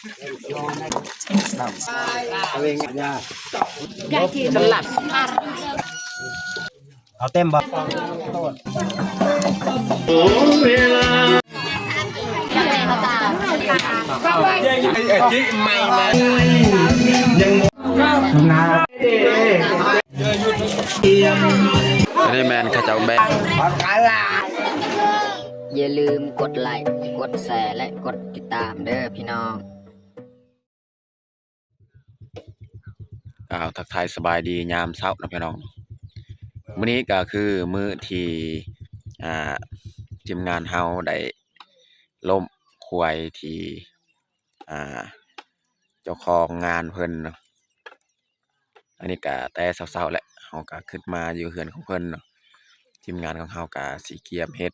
เอาเองยาไก่ที่สลัดเอาเต็มบ่จิไม่มายังนาอันนี้แมนข้าเจ้าแบงอย่าลืมกดไลค์กดแชร์และกดติดตามเด้อพี่น้องทักทายสบายดียามเช้านะพี่น้องมื้อนี้ก็คือมื้อที่ทีมงานเฮาได้ล้มควายที่เจ้าของงานเพิ่นเนาะอันนี้ก็แต่เช้าๆแหละเฮาก็ขึ้นมาอยู่เฮือนของเพิ่นเนาะทีมงานของเฮาก็สิเกียมเฮ็ด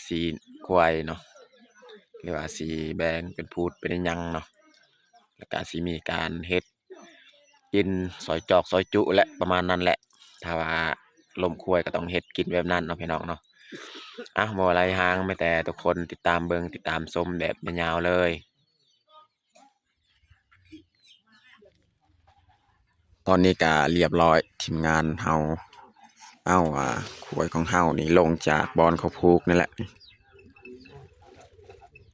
สีควายเนาะหรือว่าสีแบงเป็นพูดเป็นหยังเนาะแล้วก็สิมีการเฮ็ดกินซอยจอกซอยจุและประมาณนั้นแหละถ้าว่าลมควายก็ต้องเฮ็ดกินแบบนั้นเนาะพี่น้องเนาะบ่อะไรห่างไม่แต่ทุกคนติดตามเบิ่งติดตามชมแบบยาวๆเลยตอนนี้ก็เรียบร้อยทีมงานเฮาควายของเฮานี่ลงจากบอนเขาพูกนี่แหละ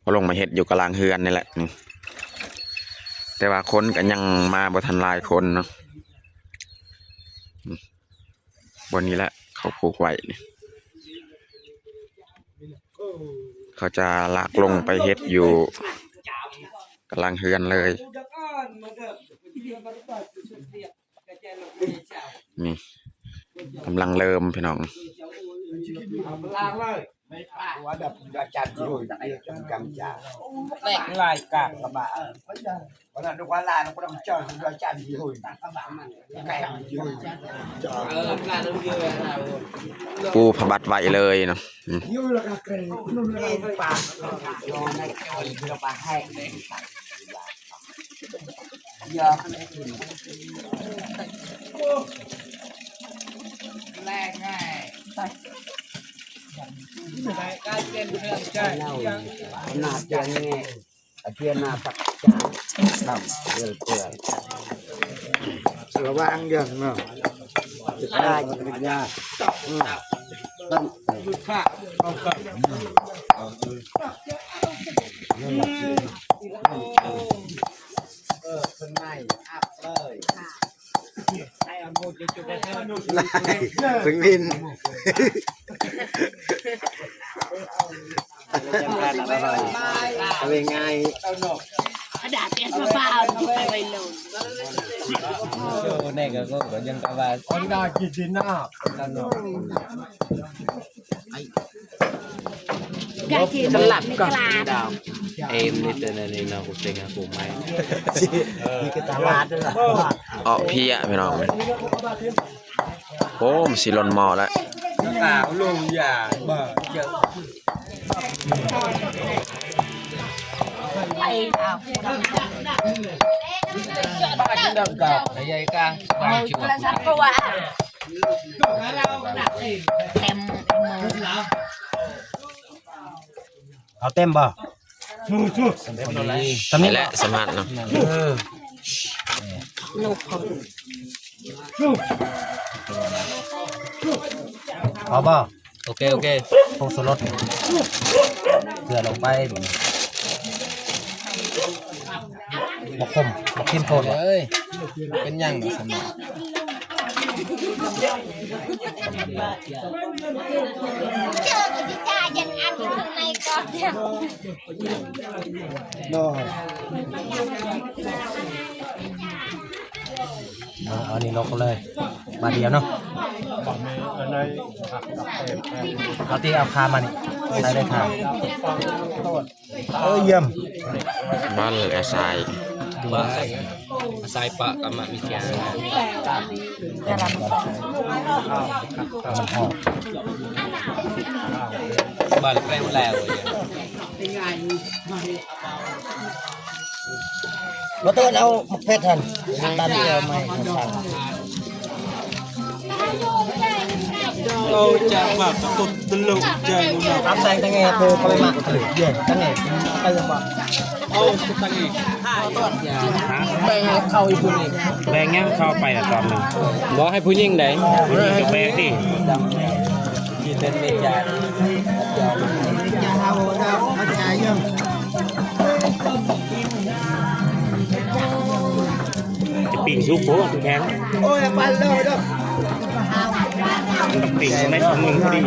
เขาลงมาเฮ็ดอยู่กลางเฮือนนี่แหละแต่ว่าคนก็ยังมาบ่ทันหลายคนเนาะบนนี้แหละเขาผูกไว้เขาจะลากลงไปเฮ็ดอยู่กลางเฮือนเลยนี่กำลังเริ่มพี่น้องว่าดับจัดอยู่กำจัดแรกลายกากกระบะวันนั้นดูว่าลายเราก็ต้องจอดดูจัดอยู่ไก่อยู่ปูผบัดไว้เลยเนาะอยู่แล้วก็เกรงนุ่มเลยปากรอในคอยเรือปลาแห้งยาขนาดนี้แรกง่ายการเต้นเรื่องใจหน้าเตียงนี่เตียงหน้าตักจานทำเกลือระวังอย่างเนาะจะได้ปัญญาต้องข้าเอากลับคนไหนอัพเลยใช่เอาโมดจุดได้ถึงนินเอาง่ายกระดาษเตรียมเปล่าๆไปไว้ลงนี่ก็ยังกะว่าคนได้กินดินหน้านั่นเนาะไก่ที่สลัดก็ดาวem đi từ này nào cũng tình của màyมีกระตาลาดด้วยล่ะเพี้ยพี่น้องโอ้มสิลนหมอแล้วสาวลงอย่าบ่เจอไปเอาบ้านดำกับไอ้ใหญ่กลางบ้านชิวกระสับกระว่าเต็มมือเอาเต็มบ่สำนี่แหละสมาร์ทเนาะนุกของเอาบ่ok ok พงสลดเกลือลงไปบกคมบกเข้มข้นเอ้ยเป็นยังไงสมาเจอกับจ่ายันอันอยู่ข้างในก่อนเนี่ยอันนี้ลงเลยมาเดียวเนาะเอาที่เอาคามานี่ใส่ได้ค่ะเยี่ยมบ้านเลยทรายsai pak sama misian มันหอม balik rem leo ya มาเตือนเอาหมกเพชรทันตามที่เราไม่สั่งเราจะแบบตุดตลุกใจนะรับแซงตั้งไงคือเขาไม่มาถือเย็นตั้งไงไปยังบ่ เอาตั้งอีก แบ่งให้เข้าอีกคนอีก แบงยังเข้าไปตอนหนึ่ง บอกให้ผู้หญิงไหน จะแบงดิ ที่เป็นเมจาจะเอาเขาจ่ายยัง จะปิ่งซุปโป้ทุกแข็ง โอ้ยไปเลยเด้อ กับปิ่งในถุงหนึ่งพอดี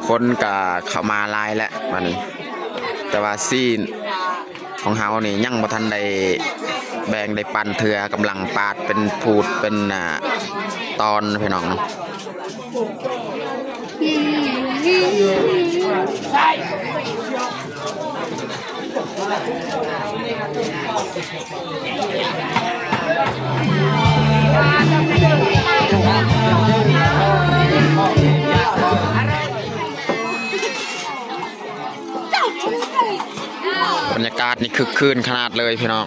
คนกะเข้ามาหลายแล้วมันแต่ว่าซีนของเฮานี่ยังบ่ทันได้แบ่งได้ปั่นเถือกำลังปาดเป็นพูดเป็นตอนพี่น้อง บรรยากาศนี่คึกคืนขนาดเลยพี่น้อง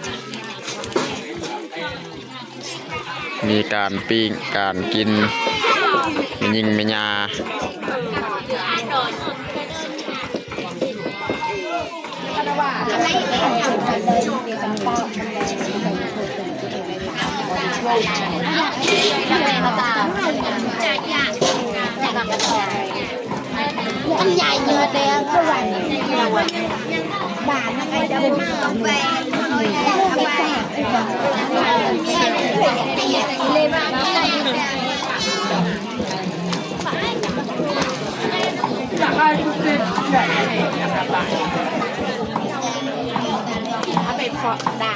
มีการปิ้งการกินมียิงมียาanh dài như thế các bạn bạn nóจะมาเอาไปเลยมาไปเพาะด่า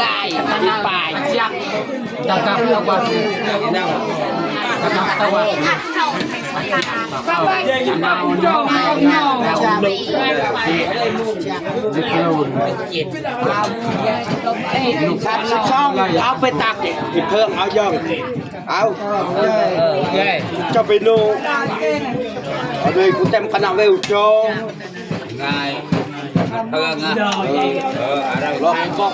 ลายมันป่ายจักจักกับเราบ้านนั่งจักตะวันเอาไปตักเพิ่มเอาย่องเอาจะไปดูở đây cũng tem khả năng đều cho ngài ơi ngài ở đây lo con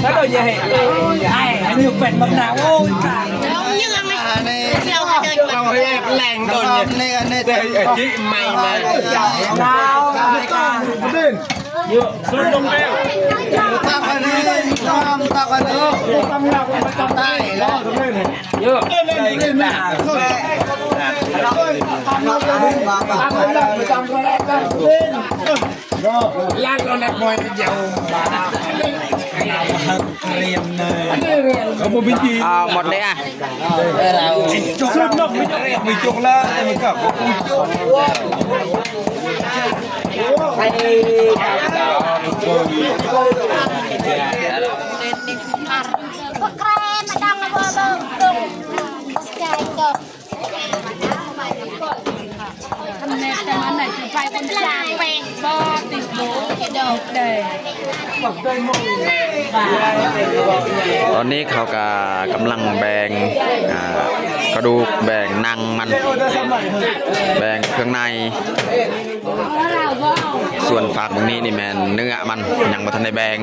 nó đâu vậy ai anh nhiều bệnh bầm nào ôi không hay làng rồi này chị mày mà nào xuống đông đeo tao phải đi tao phải đi tao tay lo vô lên nè lan con đẹp mồi dầu có một bên gì một đấy à chụp nó mình chụp lên mình cả có chụpตอนนี้เขาก็กำลังแบ่งกระดูกแบ่งหนังมันแบ่งเครื่องในส่วนฝากตรงนี้นี่แมนเนื้อมันยังบ่ทันได้แบ่ง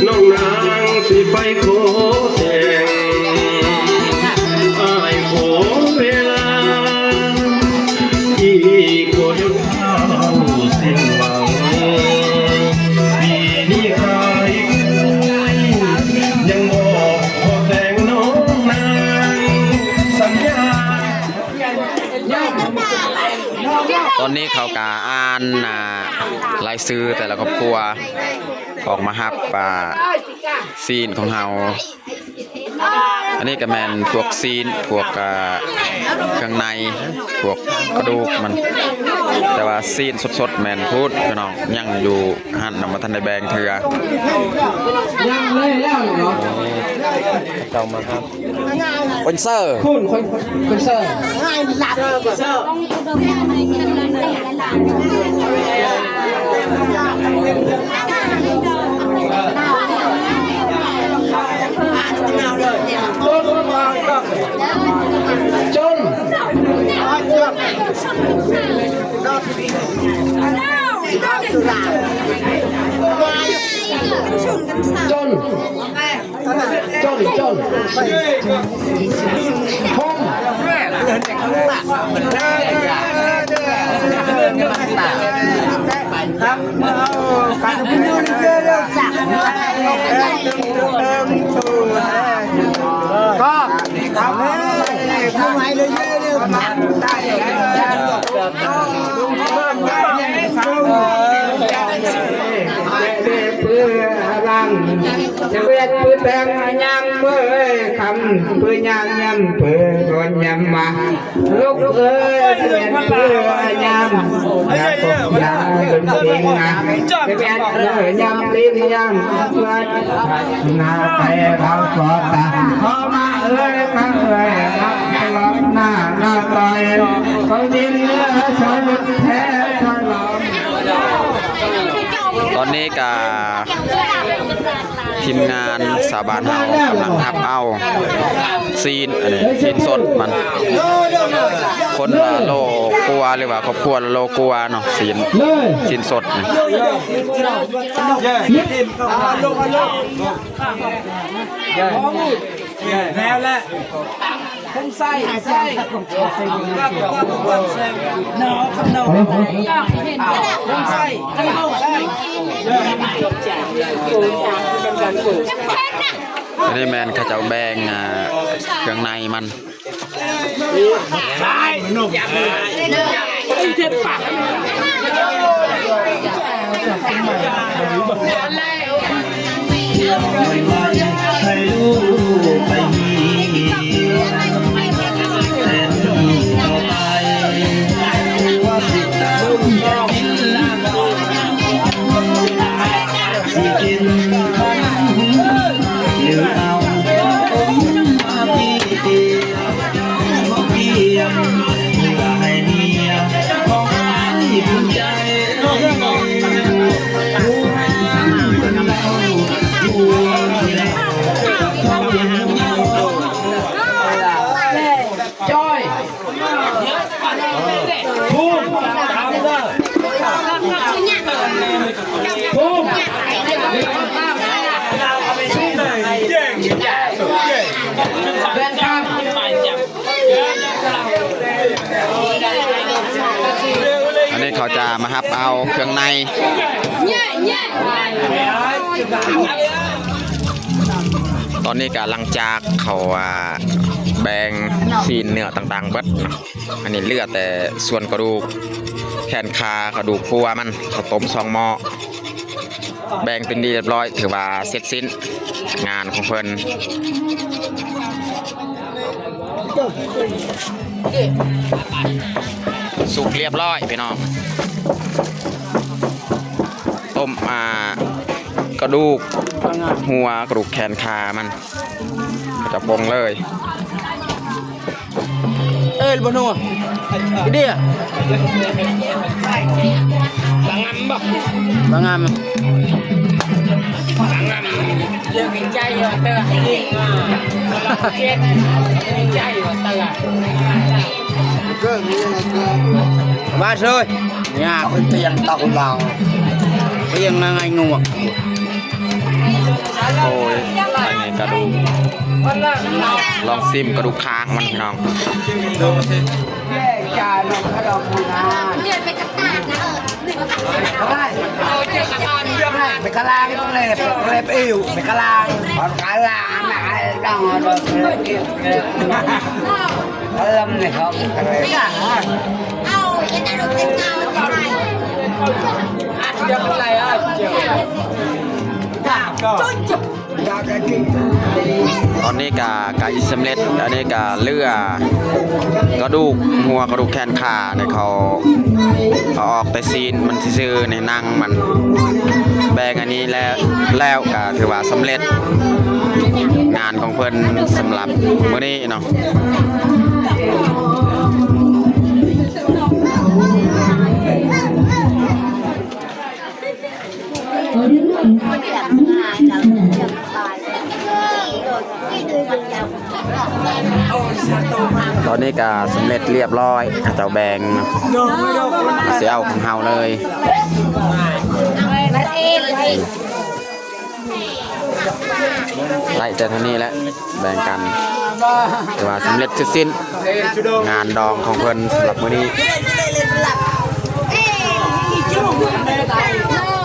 น้องนางสิไปโคแสงอายขอเวลาอีกคนเข้าสิ้นหวังปีนี้ใครยังบอกขอแต่งน้องนางสัญญา ตอนนี้เขากาอ่านรายชื่อแต่ละครอบครัวออกมาฮับซีนของเฮาอันนี้ก็แมนพวกซีนพวกเครื่องในพวกกระดูกมันแต่ว่าซีนสดๆแมนพูดพี่น้องยังอยู่หั่นนำมาทันในแบงเถื่อเข้ามาครับคอนเสิร์ตคนเสิร์ฟให้หลับเสิร์ฟ จนจะเวียนปืนแดงยำเมื่อคำปืนยำยำปืนโดนยำมาลูกเอ้ยเวียนปืนยำยำตกยำจนดิ้งนะจะเวียนยำดิ้งยำเพื่อนนาไปเราสอดตาพอมาเอ้ยมาเอ้ยรับรอบหน้าต่อยเขาดิ้นเนื้อสอยแท้สอยหลอม ตอนนี้ก็ทีมงานสาบานเฮากำลังทับเอาซีนอันนี้ซีนสดมันคนละโลกลัวหรือว่าครอบครัวละโลกลัวเนาะซีนสดนี่แล้วแหละคงใส่หนอคำหนอคงใส่อันนี้แมนเขาจะแบ่งเครื่องในมันให้ลูกไปมีแทนที่ต่อไปว่าสิตากินสิกินหรือเอามาพี่มาเพียงเพื่อให้เมียของให้ภูมิใจจอยบูมบูมอันนี้เขาจะมาฮับเอาเครื่องในตอนนี้ก็หลังจากเขาแบ่งซีนเนื้อต่างๆเบิดอันนี้เหลือแต่ส่วนกระดูกแขนขากระดูกพัวมันเขาต้ม2 หม้อแบ่งเป็นดีเรียบร้อยถือว่าเสร็จสิ้นงานของเพิ่นสุกเรียบร้อยพี่น้องต้มกระดูกหัวกระดูกแขนขามันจะปรุงเลยบนัวเดียบางงามเรื่องกินใจอยู่เตอร์ให้กินเจ็ดกินใจอยู่เตอร์มาเลยเนี่ยเป็นเตียงตะกุเราเตียงมาไงงูโอ้ยใส่ในกระดูกลองซิมกระดูกค้างมันพี่น้องจ่าลงกระดองมูนาเนี่ยเป็นกระต่ายนะได้เป็นกะลางต้องเล็บอิ่วเป็นกะลางพอกะลางนะต้องเอาเริ่มเลยครับอะไรเอาจะได้รู้เป็นเงาจะได้เดี๋ยวอะไรเดี๋ยวตอนนี้กะอิสำเร็จอันนี้กะเลือกระดูกหัวกระดูกแขนขาเนี่ยเขาออกแต่ซีนมันซื่อในนั่งมันแบ่งอันนี้แล้วก็ถือว่าสำเร็จงานของเพิ่นสำหรับมื้อนี้เนาะอยากงานเราอยากไป นี้ก็สำเร็จเรียบร้อยเจ้าแบงเสียเอาของเฮาเลย มาเองเลย ไล่แต่เท่านี้แหละแบ่งกันแต่ว่าสำเร็จสิ้นงานดองของเพิ่นสำหรับมื้อนี้ เอ๊ะ